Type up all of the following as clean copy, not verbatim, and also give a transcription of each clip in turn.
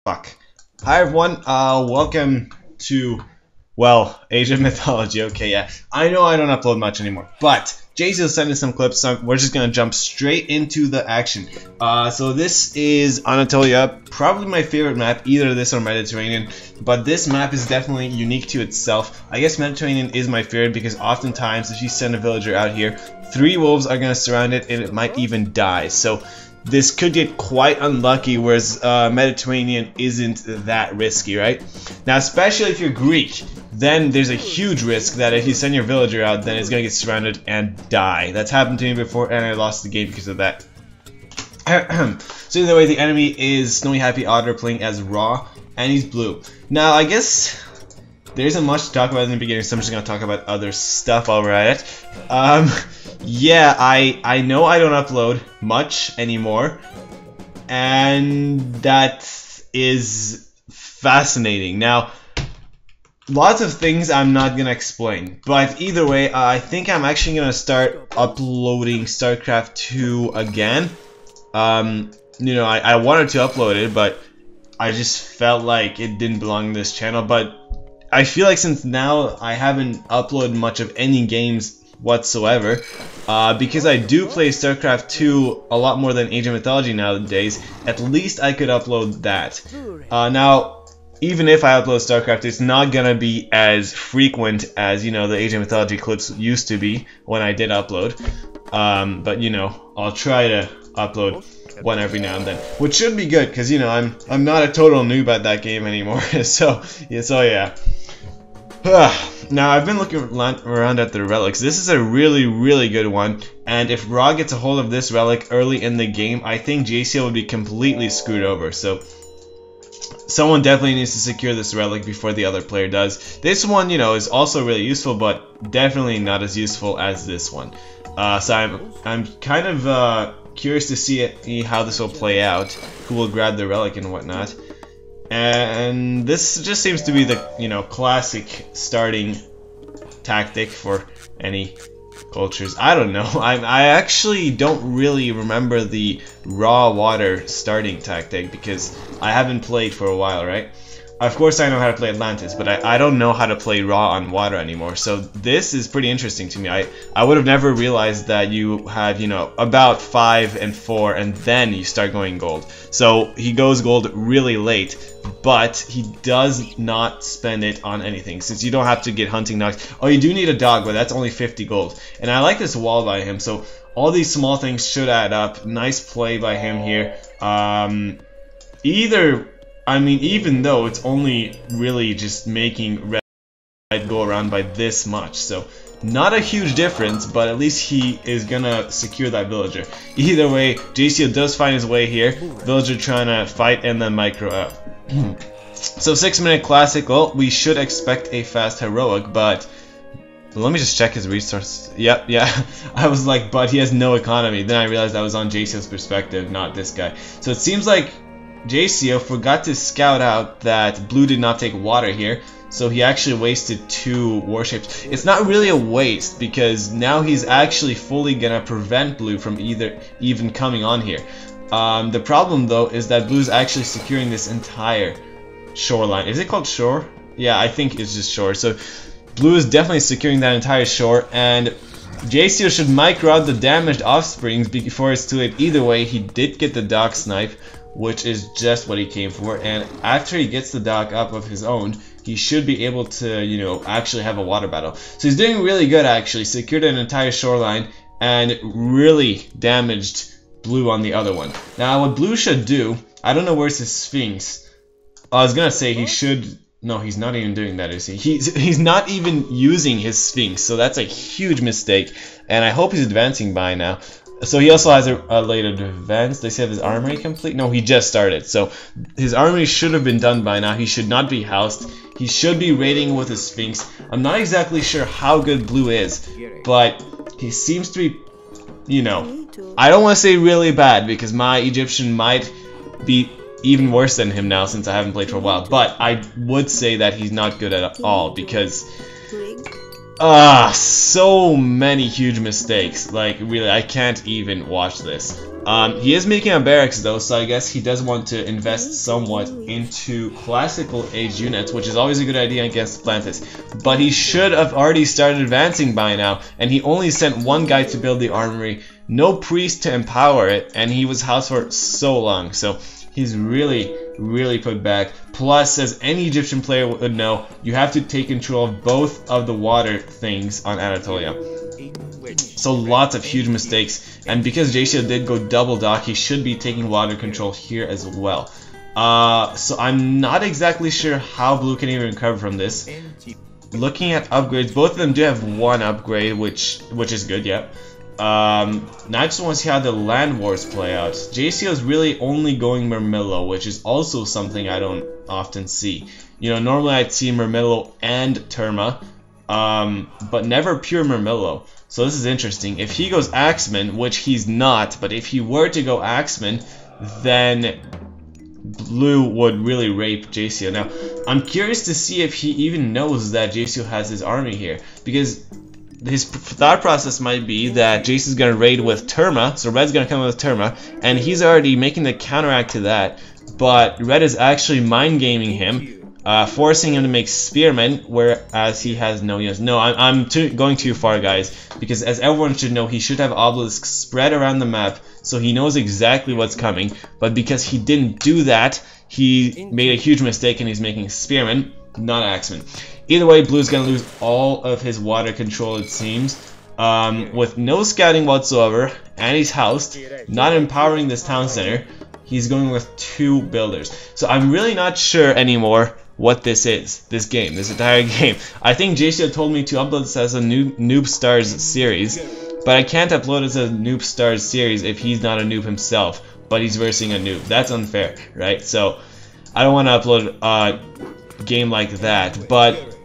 Fuck. Hi everyone, welcome to, well, Age of Mythology. Okay, yeah. I know I don't upload much anymore, but Jasio sent us some clips, so we're just gonna jump straight into the action. So this is Anatolia, probably my favorite map, either this or Mediterranean, but this map is definitely unique to itself. I guess Mediterranean is my favorite because oftentimes if you send a villager out here, 3 wolves are gonna surround it and it might even die. So this could get quite unlucky, whereas Mediterranean isn't that risky, right? Now, especially if you're Greek, then there's a huge risk that if you send your villager out, then it's gonna get surrounded and die. That's happened to me before, and I lost the game because of that. So either way, the enemy is Snowy Happy Otter playing as Raw, and he's blue. Now, I guess there isn't much to talk about in the beginning, so I'm just gonna talk about other stuff while we're at it. Yeah, I know I don't upload much anymore, and that is fascinating. Now, lots of things I'm not gonna explain, but either way, I think I'm actually gonna start uploading StarCraft 2 again. You know, I wanted to upload it, but I just felt like it didn't belong to this channel. But I feel like since now I haven't uploaded much of any games whatsoever, because I do play StarCraft 2 a lot more than Age of Mythology nowadays, at least I could upload that. Now, even if I upload StarCraft, it's not gonna be as frequent as, you know, the Age of Mythology clips used to be when I did upload. But you know, I'll try to upload one every now and then, which should be good, because you know I'm not a total noob at that game anymore. so yeah. Now, I've been looking around at the relics. This is a really good one, and if Ra gets a hold of this relic early in the game, I think Jasio would be completely screwed over. So someone definitely needs to secure this relic before the other player does. This one, you know, is also really useful, but definitely not as useful as this one. So I'm kind of curious to see how this will play out, who will grab the relic and whatnot. And this just seems to be the, you know, classic starting tactic for any cultures. I don't know. I actually don't really remember the raw water starting tactic because I haven't played for a while, right? Of course I know how to play Atlantis, but I don't know how to play raw on water anymore. So this is pretty interesting to me. I would have never realized that you have, you know, about 5 and 4 and then you start going gold. So he goes gold really late, but he does not spend it on anything since you don't have to get hunting dogs. Oh, you do need a dog, but that's only 50 gold. And I like this wall by him, so all these small things should add up. Nice play by him here. I mean, even though it's only really just making red go around by this much, so not a huge difference, but at least he is gonna secure that villager. Either way, Jasio does find his way here. Villager trying to fight and then micro up. So 6-minute classic. Well, we should expect a fast heroic, but let me just check his resources. Yep, yeah. I was like, but he has no economy. Then I realized I was on Jasio's perspective, not this guy. So it seems like Jasio forgot to scout out that blue did not take water here, so he actually wasted 2 warships. It's not really a waste because now he's actually fully gonna prevent blue from even coming on here. The problem though is that blue's actually securing this entire shoreline. Is it called shore? Yeah, I think it's just shore. So blue is definitely securing that entire shore, and Jasio should micro out the damaged offsprings before it's too late. Either way, he did get the dock snipe, which is just what he came for, and after he gets the dock up of his own, he should be able to, you know, actually have a water battle. So he's doing really good actually, secured an entire shoreline and really damaged blue on the other one. Now what blue should do, I don't know where's his Sphinx. I was gonna say he should, no, he's not even doing that, is he? He's not even using his Sphinx, so that's a huge mistake, and I hope he's advancing by now. So he also has a late advance. They say his armory complete? No, he just started. So his armory should have been done by now. He should not be housed. He should be raiding with his Sphinx. I'm not exactly sure how good blue is, but he seems to be, you know, I don't want to say really bad because my Egyptian might be even worse than him now since I haven't played for a while, but I would say that he's not good at all because So many huge mistakes. Like, really, I can't even watch this. He is making a barracks though, so I guess he does want to invest somewhat into classical age units, which is always a good idea against Atlantis. But he should have already started advancing by now, and he only sent one guy to build the armory, no priest to empower it, and he was housed for so long. So he's really put back. Plus, as any Egyptian player would know, you have to take control of both of the water things on Anatolia. So lots of huge mistakes, and because Jasio did go double dock, he should be taking water control here as well. So I'm not exactly sure how Blue can even recover from this. Looking at upgrades, both of them do have one upgrade, which is good, yeah. Now I just want to see how the land wars play out. Jasio is really only going Murmillo, which is also something I don't often see. You know, normally I'd see Murmillo and Terma, but never pure Murmillo. So this is interesting. If he goes Axeman, which he's not, but if he were to go Axeman, then Blue would really rape Jasio. Now, I'm curious to see if he even knows that Jasio has his army here, because his thought process might be that Jason's gonna raid with Terma, so Red's gonna come with Terma, and he's already making the counteract to that, but Red is actually mind gaming him, forcing him to make Spearmen, whereas he has no units. No, I'm going too far, guys, because as everyone should know, he should have obelisks spread around the map, so he knows exactly what's coming, but because he didn't do that, he made a huge mistake and he's making Spearmen, not Axemen. Either way, Blue's gonna lose all of his water control, it seems, with no scouting whatsoever, and he's housed, not empowering this town center. He's going with 2 builders. So I'm really not sure anymore what this is, this game, this entire game. I think Jasio told me to upload this as a Noob Stars series, but I can't upload it as a Noob Stars series if he's not a noob himself, but he's versing a noob. That's unfair, right? So I don't want to upload a game like that, but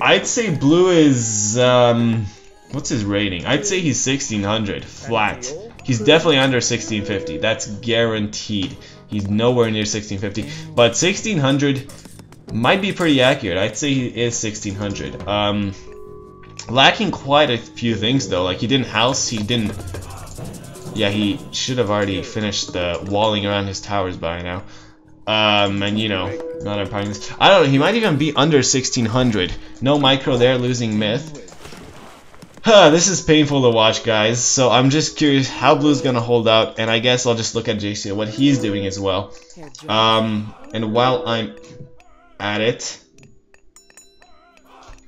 I'd say Blue is, what's his rating? I'd say he's 1600, flat. He's definitely under 1650, that's guaranteed. He's nowhere near 1650, but 1600 might be pretty accurate. I'd say he is 1600. Lacking quite a few things though, like he didn't house, he didn't... Yeah, he should have already finished the walling around his towers by now. And you know, not empowering this. I don't know, he might even be under 1600. No micro there, losing myth. This is painful to watch, guys, so I'm just curious how Blue's gonna hold out, and I guess I'll just look at Jasio, what he's doing as well. And while I'm at it...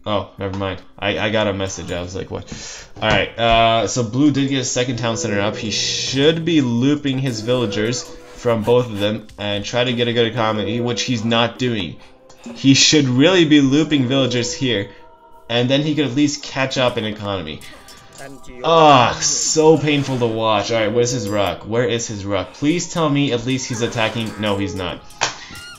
Oh, never mind. I got a message, I was like, what? Alright, so Blue did get a second town center up. He should be looping his villagers from both of them and try to get a good economy, which he's not doing. He should really be looping villagers here, and then he could at least catch up in economy. So painful to watch. Alright, where's his rock? Where is his rock? Please tell me at least he's attacking. No, he's not.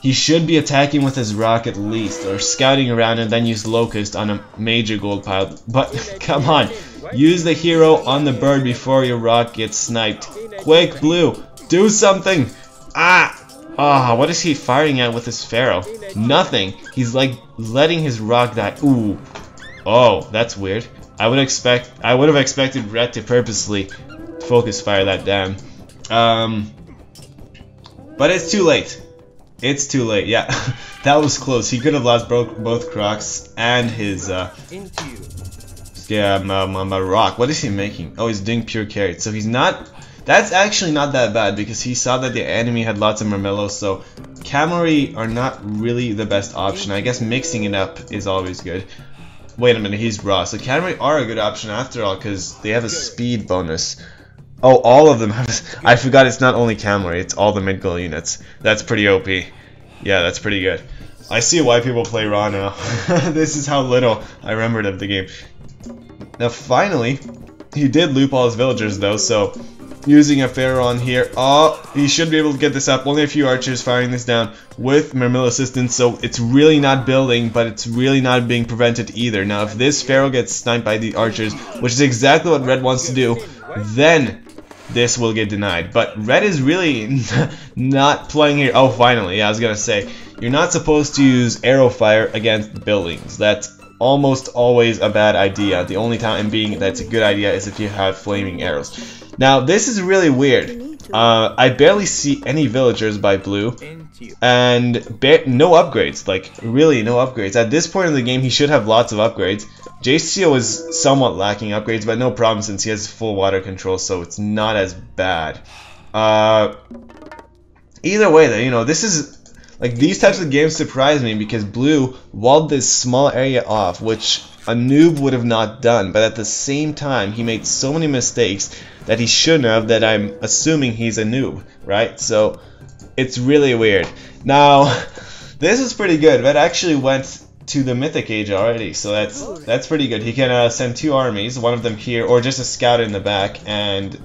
He should be attacking with his rock at least, or scouting around and then use Locust on a major gold pile. But come on, use the hero on the bird before your rock gets sniped. Quick, Blue, do something! What is he firing at with his Pharaoh? Nothing. He's like letting his rock die. Ooh. Oh, that's weird. I would have expected Red to purposely focus fire that down. But it's too late. It's too late, yeah. That was close. He could have lost both Crocs and his my rock. What is he making? Oh, he's doing pure carrot. So he's not... That's actually not that bad because he saw that the enemy had lots of Murmillo, so cavalry are not really the best option. I guess mixing it up is always good. Wait a minute, he's raw. So cavalry are a good option after all because they have a speed bonus. Oh, all of them have... I forgot it's not only cavalry, it's all the mid-goal units. That's pretty OP. Yeah, that's pretty good. I see why people play raw now. This is how little I remembered of the game. Now finally, he did loop all his villagers though, so... Using a Pharaoh on here. Oh, he should be able to get this up. Only a few archers firing this down with Murmillo assistance, so it's really not building, but it's really not being prevented either. Now, if this Pharaoh gets sniped by the archers, which is exactly what Red wants to do, then this will get denied. But Red is really not playing here. Oh, finally, yeah, I was gonna say, you're not supposed to use arrow fire against buildings. That's almost always a bad idea. The only time being that's a good idea is if you have flaming arrows. Now this is really weird. I barely see any villagers by blue, and no upgrades, like really no upgrades. At this point in the game he should have lots of upgrades. Jasio is somewhat lacking upgrades, but no problem since he has full water control, so it's not as bad. Either way though, you know, this is like these types of games surprise me because blue walled this small area off, which a noob would have not done, but at the same time he made so many mistakes that he shouldn't have, that I'm assuming he's a noob, right? So it's really weird. Now this is pretty good. Red actually went to the Mythic age already, so that's pretty good. He can send 2 armies, one of them here, or just a scout in the back, and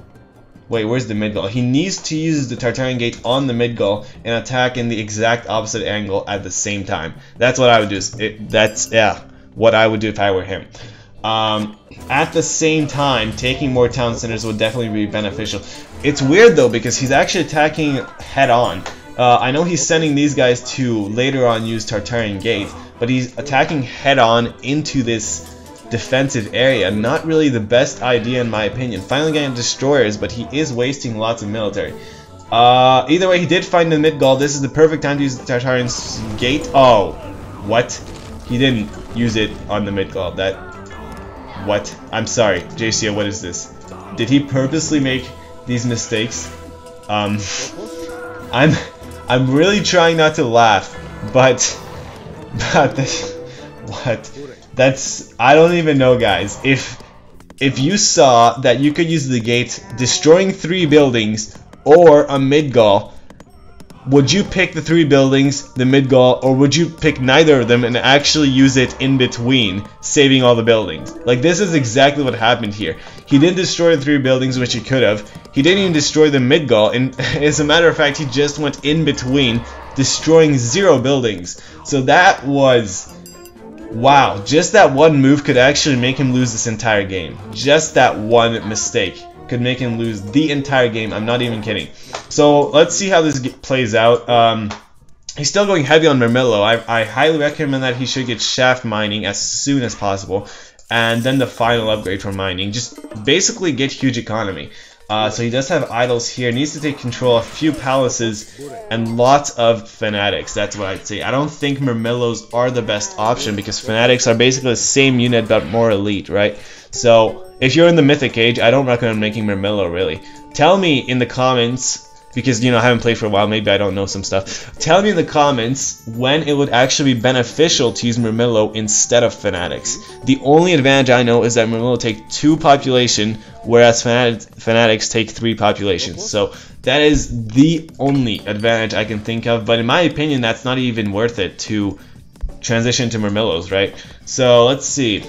wait, where's the mid-goal? He needs to use the Tartarian Gate on the mid-goal and attack in the exact opposite angle at the same time. That's what I would do. That's what I would do if I were him. At the same time, taking more town centers would definitely be beneficial. It's weird though because he's actually attacking head-on. I know he's sending these guys to later on use Tartarian Gate, but he's attacking head-on into this defensive area. Not really the best idea in my opinion. Finally getting destroyers, but he is wasting lots of military. Either way, he did find the mid-goal. This is the perfect time to use the Tartarian Gate. Oh, what? He didn't use it on the mid-goal. That... What? I'm sorry, Jasio, what is this? Did he purposely make these mistakes? I'm really trying not to laugh, but what? That's, I don't even know, guys. If you saw that you could use the gate destroying 3 buildings or a mid-goal, would you pick the 3 buildings, the mid-goal, or would you pick neither of them and actually use it in between, saving all the buildings? Like, this is exactly what happened here. He didn't destroy the 3 buildings, which he could have. He didn't even destroy the mid-goal, and as a matter of fact, he just went in between, destroying 0 buildings. So that was... wow, just that one move could actually make him lose this entire game. Just that one mistake could make him lose the entire game. I'm not even kidding. So let's see how this plays out. He's still going heavy on Mermillo. I highly recommend that he should get shaft mining as soon as possible, and then the final upgrade for mining. Just basically get huge economy. So he does have idols here. Needs to take control of a few palaces and lots of fanatics. That's what I'd say. I don't think Mermillos are the best option because fanatics are basically the same unit but more elite, right? So if you're in the Mythic age, I don't recommend making Mermillo really. Tell me in the comments, because you know I haven't played for a while, maybe I don't know some stuff. Tell me in the comments when it would actually be beneficial to use Mermillo instead of fanatics. The only advantage I know is that Mermillo take 2 population, whereas fanatics take 3 populations. So that is the only advantage I can think of. But in my opinion, that's not even worth it to transition to Mermillos, right? So let's see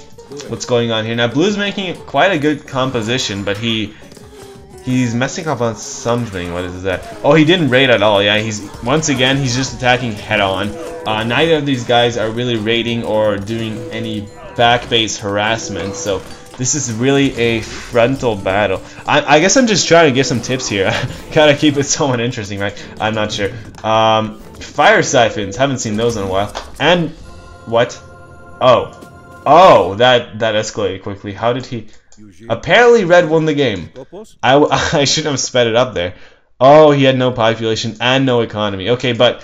what's going on here. Now Blue's making quite a good composition, but he's messing up on something. What is that? Oh, he didn't raid at all. Yeah, once again he's just attacking head on. Neither of these guys are really raiding or doing any back base harassment, so this is really a frontal battle. I guess I'm just trying to give some tips here. Gotta keep it somewhat interesting, right? I'm not sure. Fire siphons, haven't seen those in a while. And what? Oh, that escalated quickly. How did he? Apparently Red won the game. I shouldn't have sped it up there. Oh, he had no population and no economy. Okay, but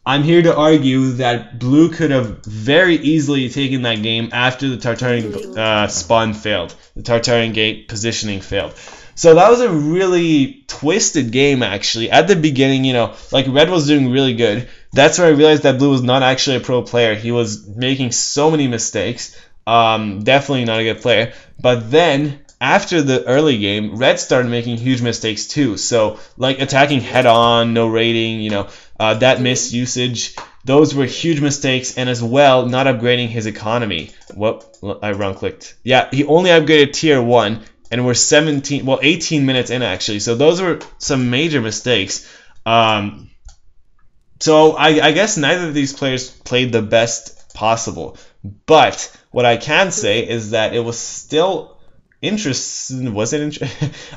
I'm here to argue that Blue could have very easily taken that game after the Tartarian spawn failed. The Tartarian Gate positioning failed. So that was a really twisted game actually. At the beginning, you know, like Red was doing really good. That's where I realized that Blue was not actually a pro player. He was making so many mistakes. Definitely not a good player. But then, after the early game, Red started making huge mistakes too. So, like attacking head-on, no raiding, you know, that misusage, those were huge mistakes, and as well, not upgrading his economy. Whoop, I wrong-clicked. Yeah, he only upgraded tier 1, and we're 18 minutes in actually. So those were some major mistakes. So I guess neither of these players played the best possible. But what I can say is that it was still was it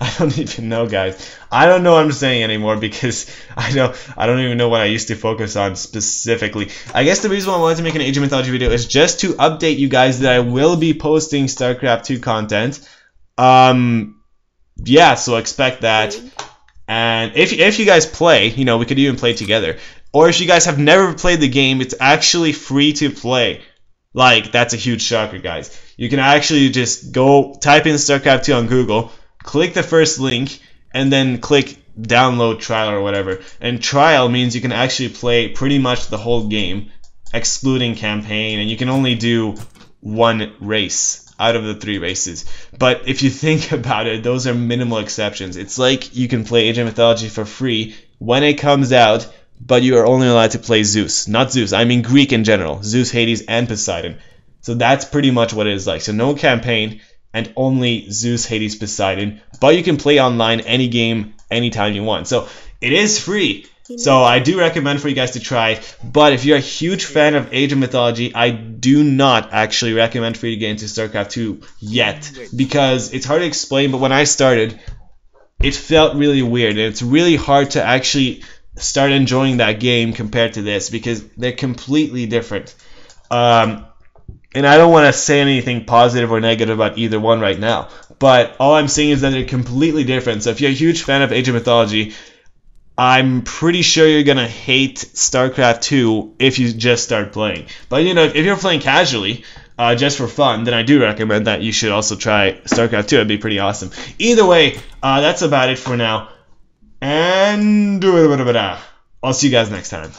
I don't even know, guys. I don't know what I'm saying anymore because I don't even know what I used to focus on specifically. I guess the reason why I wanted to make an Age of Mythology video is just to update you guys that I will be posting StarCraft 2 content. Yeah, so expect that. And if you guys play, you know, we could even play together. Or if you guys have never played the game, it's actually free to play. Like, that's a huge shocker, guys. You can actually just go type in StarCraft 2 on Google, click the first link, and then click download trial or whatever. And trial means you can actually play pretty much the whole game, excluding campaign, and you can only do one race out of the 3 races. But if you think about it, those are minimal exceptions. It's like you can play Age of Mythology for free when it comes out, but you are only allowed to play Zeus. Not Zeus, I mean Greek in general. Zeus, Hades, and Poseidon. So that's pretty much what it is like. So no campaign, and only Zeus, Hades, Poseidon. But you can play online any game, anytime you want. So it is free. So I do recommend for you guys to try it. But if you're a huge fan of Age of Mythology, I do not actually recommend for you to get into StarCraft 2 yet. Because it's hard to explain, but when I started, it felt really weird. And it's really hard to actually start enjoying that game compared to this because they're completely different. And I don't want to say anything positive or negative about either one right now, but all I'm saying is that they're completely different. So if you're a huge fan of Age of Mythology, I'm pretty sure you're gonna hate StarCraft 2 if you just start playing. But you know, if you're playing casually, just for fun, then I do recommend that you should also try StarCraft 2. It'd be pretty awesome. Either way, that's about it for now. And I'll see you guys next time.